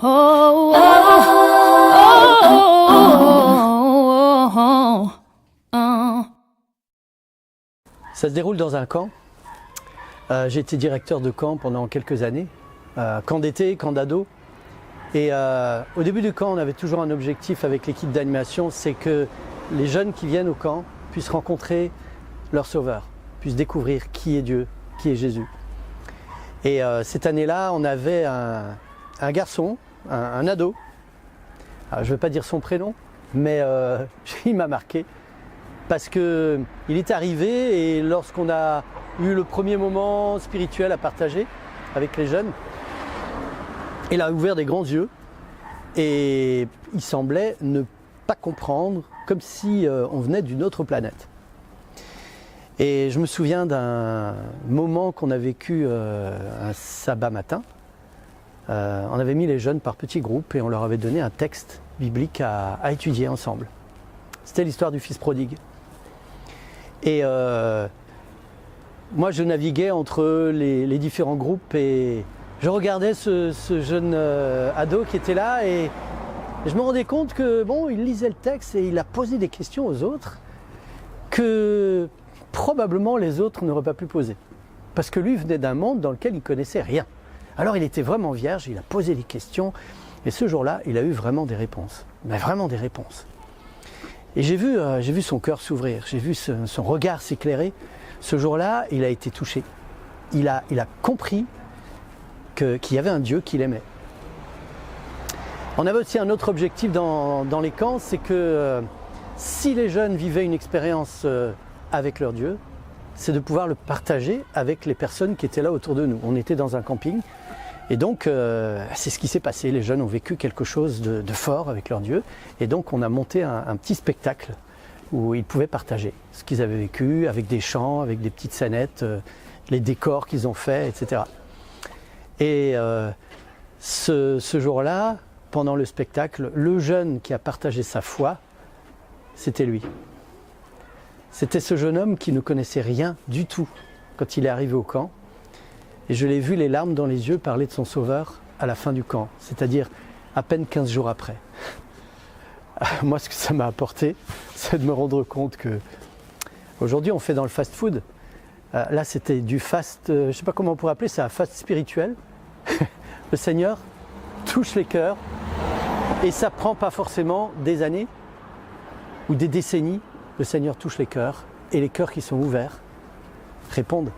oh, oh, oh. Ça se déroule dans un camp. J'ai été directeur de camp pendant quelques années, camp d'été, camp d'ado. Et au début du camp, on avait toujours un objectif avec l'équipe d'animation, c'est que les jeunes qui viennent au camp puissent rencontrer leur sauveur, puissent découvrir qui est Dieu, qui est Jésus. Et cette année-là, on avait un garçon, un ado. Alors, je ne vais pas dire son prénom, mais il m'a marqué parce qu'il est arrivé et lorsqu'on a eu le premier moment spirituel à partager avec les jeunes, il a ouvert des grands yeux et il semblait ne pas comprendre, comme si on venait d'une autre planète. Et je me souviens d'un moment qu'on a vécu un sabbat matin. On avait mis les jeunes par petits groupes et on leur avait donné un texte biblique à étudier ensemble. C'était l'histoire du fils prodigue. Et moi je naviguais entre les différents groupes et je regardais ce jeune ado qui était là et je me rendais compte que bon, il lisait le texte et il a posé des questions aux autres que probablement les autres n'auraient pas pu poser. Parce que lui venait d'un monde dans lequel il ne connaissait rien. Alors il était vraiment vierge, il a posé des questions et ce jour-là, il a eu vraiment des réponses. Mais vraiment des réponses. Et j'ai vu son cœur s'ouvrir, j'ai vu son regard s'éclairer. Ce jour-là, il a été touché. Il a compris qu'il y avait un Dieu qu'il aimait. On avait aussi un autre objectif dans les camps, c'est que si les jeunes vivaient une expérience avec leur Dieu, c'est de pouvoir le partager avec les personnes qui étaient là autour de nous. On était dans un camping et donc c'est ce qui s'est passé. Les jeunes ont vécu quelque chose de fort avec leur Dieu et donc on a monté un petit spectacle où ils pouvaient partager ce qu'ils avaient vécu avec des chants, avec des petites scénettes, les décors qu'ils ont faits, etc. Et ce jour-là, pendant le spectacle, le jeune qui a partagé sa foi, c'était lui. C'était ce jeune homme qui ne connaissait rien du tout quand il est arrivé au camp. Et je l'ai vu les larmes dans les yeux parler de son sauveur à la fin du camp, c'est-à-dire à peine 15 jours après. Moi, ce que ça m'a apporté, c'est de me rendre compte que aujourd'hui on fait dans le fast-food. Là, c'était du fast, je ne sais pas comment on pourrait appeler ça, un fast spirituel. Le Seigneur touche les cœurs et ça ne prend pas forcément des années ou des décennies. Le Seigneur touche les cœurs et les cœurs qui sont ouverts répondent.